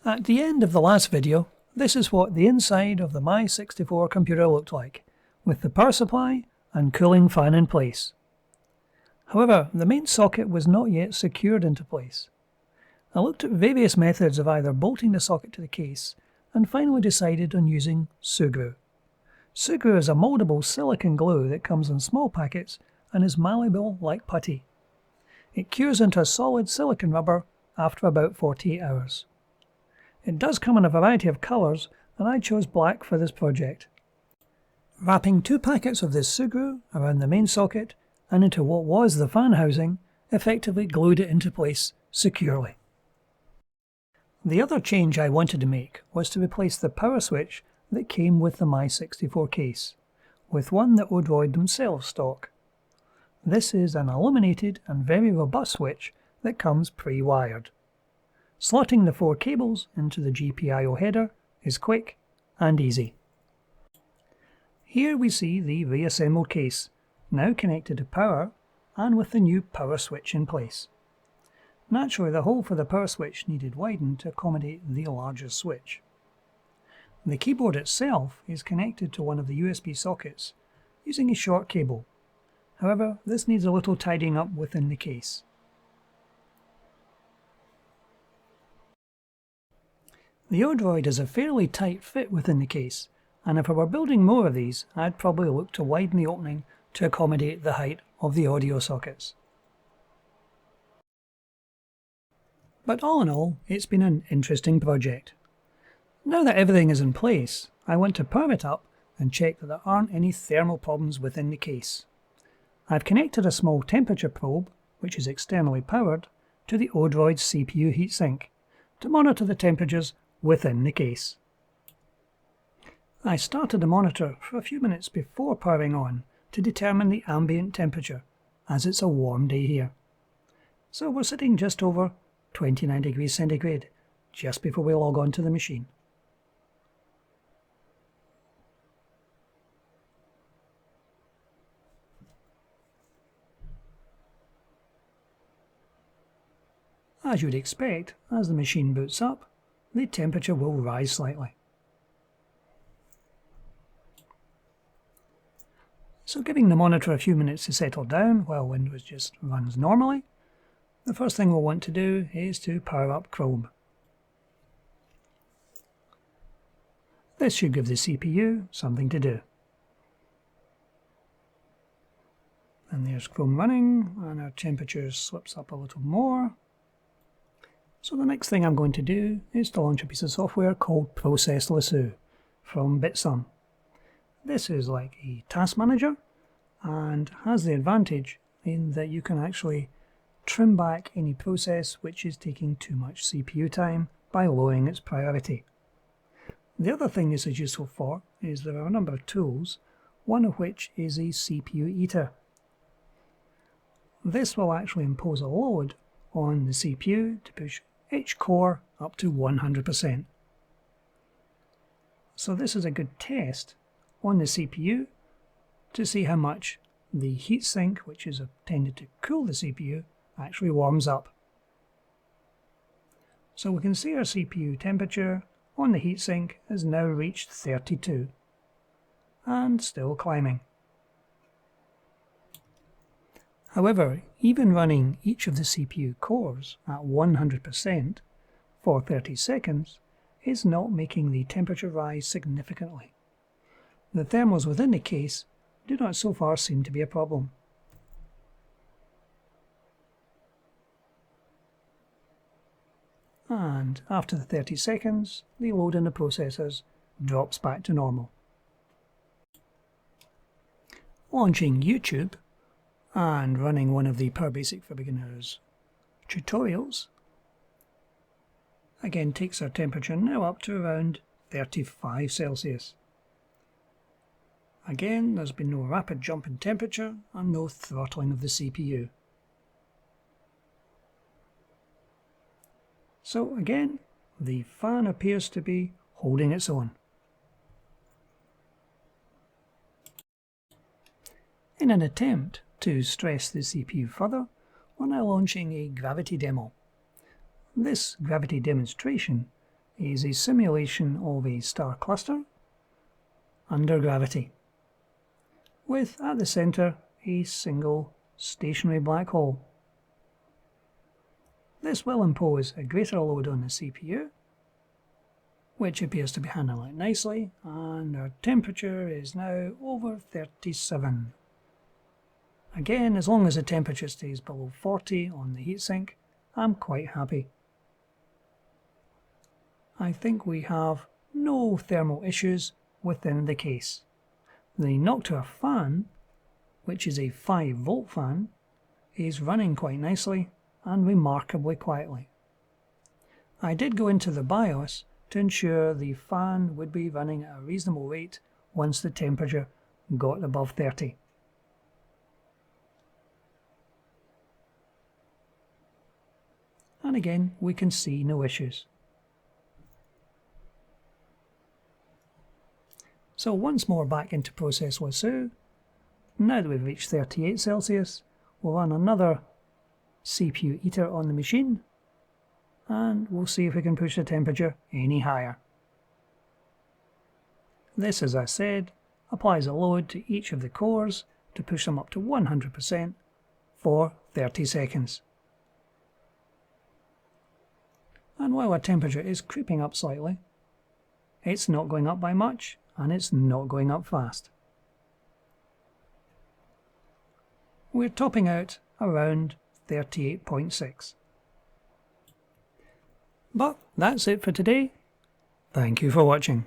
At the end of the last video, this is what the inside of the my64 computer looked like, with the power supply and cooling fan in place. However, the main socket was not yet secured into place. I looked at various methods of either bolting the socket to the case and finally decided on using Sugrue. Sugrue is a moldable silicon glue that comes in small packets and is malleable like putty. It cures into a solid silicon rubber after about 48 hours. It does come in a variety of colours, and I chose black for this project. Wrapping 2 packets of this Sugrue around the main socket and into what was the fan housing effectively glued it into place securely. The other change I wanted to make was to replace the power switch that came with the my64 case, with one that Odroid themselves stock. This is an illuminated and very robust switch that comes pre-wired. Slotting the 4 cables into the GPIO header is quick and easy. Here we see the reassembled case, now connected to power and with the new power switch in place. Naturally, the hole for the power switch needed widened to accommodate the larger switch. The keyboard itself is connected to one of the USB sockets using a short cable. However, this needs a little tidying up within the case. The Odroid is a fairly tight fit within the case, and if I were building more of these, I'd probably look to widen the opening to accommodate the height of the audio sockets. But all in all, it's been an interesting project. Now that everything is in place, I want to power it up and check that there aren't any thermal problems within the case. I've connected a small temperature probe, which is externally powered, to the Odroid CPU heatsink to monitor the temperatures within the case. I started the monitor for a few minutes before powering on to determine the ambient temperature, as it's a warm day here. So we're sitting just over 29 degrees centigrade, just before we log on to the machine. As you'd expect, as the machine boots up, the temperature will rise slightly. So giving the monitor a few minutes to settle down while Windows just runs normally, the first thing we'll want to do is to power up Chrome. This should give the CPU something to do. And there's Chrome running, and our temperature slips up a little more. So the next thing I'm going to do is to launch a piece of software called Process Lasso from Bitsum. This is like a task manager and has the advantage in that you can actually trim back any process which is taking too much CPU time by lowering its priority. The other thing this is useful for is there are a number of tools, one of which is a CPU eater. This will actually impose a load on the CPU to push each core up to 100%. So this is a good test on the CPU to see how much the heatsink, which is intended to cool the CPU, actually warms up. So we can see our CPU temperature on the heatsink has now reached 32 and still climbing. However, even running each of the CPU cores at 100% for 30 seconds is not making the temperature rise significantly. The thermals within the case do not so far seem to be a problem. And after the 30 seconds, the load in the processors drops back to normal. Launching YouTube and running one of the Power Basic for Beginners tutorials again takes our temperature now up to around 35 Celsius. Again, there's been no rapid jump in temperature and no throttling of the CPU. So again, the fan appears to be holding its own. In an attempt to stress the CPU further, we're now launching a gravity demo. This gravity demonstration is a simulation of a star cluster under gravity, with at the centre a single stationary black hole. This will impose a greater load on the CPU, which appears to be handling nicely, and our temperature is now over 37. Again, as long as the temperature stays below 40 on the heatsink, I'm quite happy. I think we have no thermal issues within the case. The Noctua fan, which is a 5-volt fan, is running quite nicely and remarkably quietly. I did go into the BIOS to ensure the fan would be running at a reasonable rate once the temperature got above 30. And again, we can see no issues. So once more back into process Wasu. Now that we've reached 38 Celsius, we'll run another CPU eater on the machine, and we'll see if we can push the temperature any higher. This, as I said, applies a load to each of the cores to push them up to 100% for 30 seconds. And while our temperature is creeping up slightly, it's not going up by much, and it's not going up fast. We're topping out around 38.6. But that's it for today. Thank you for watching.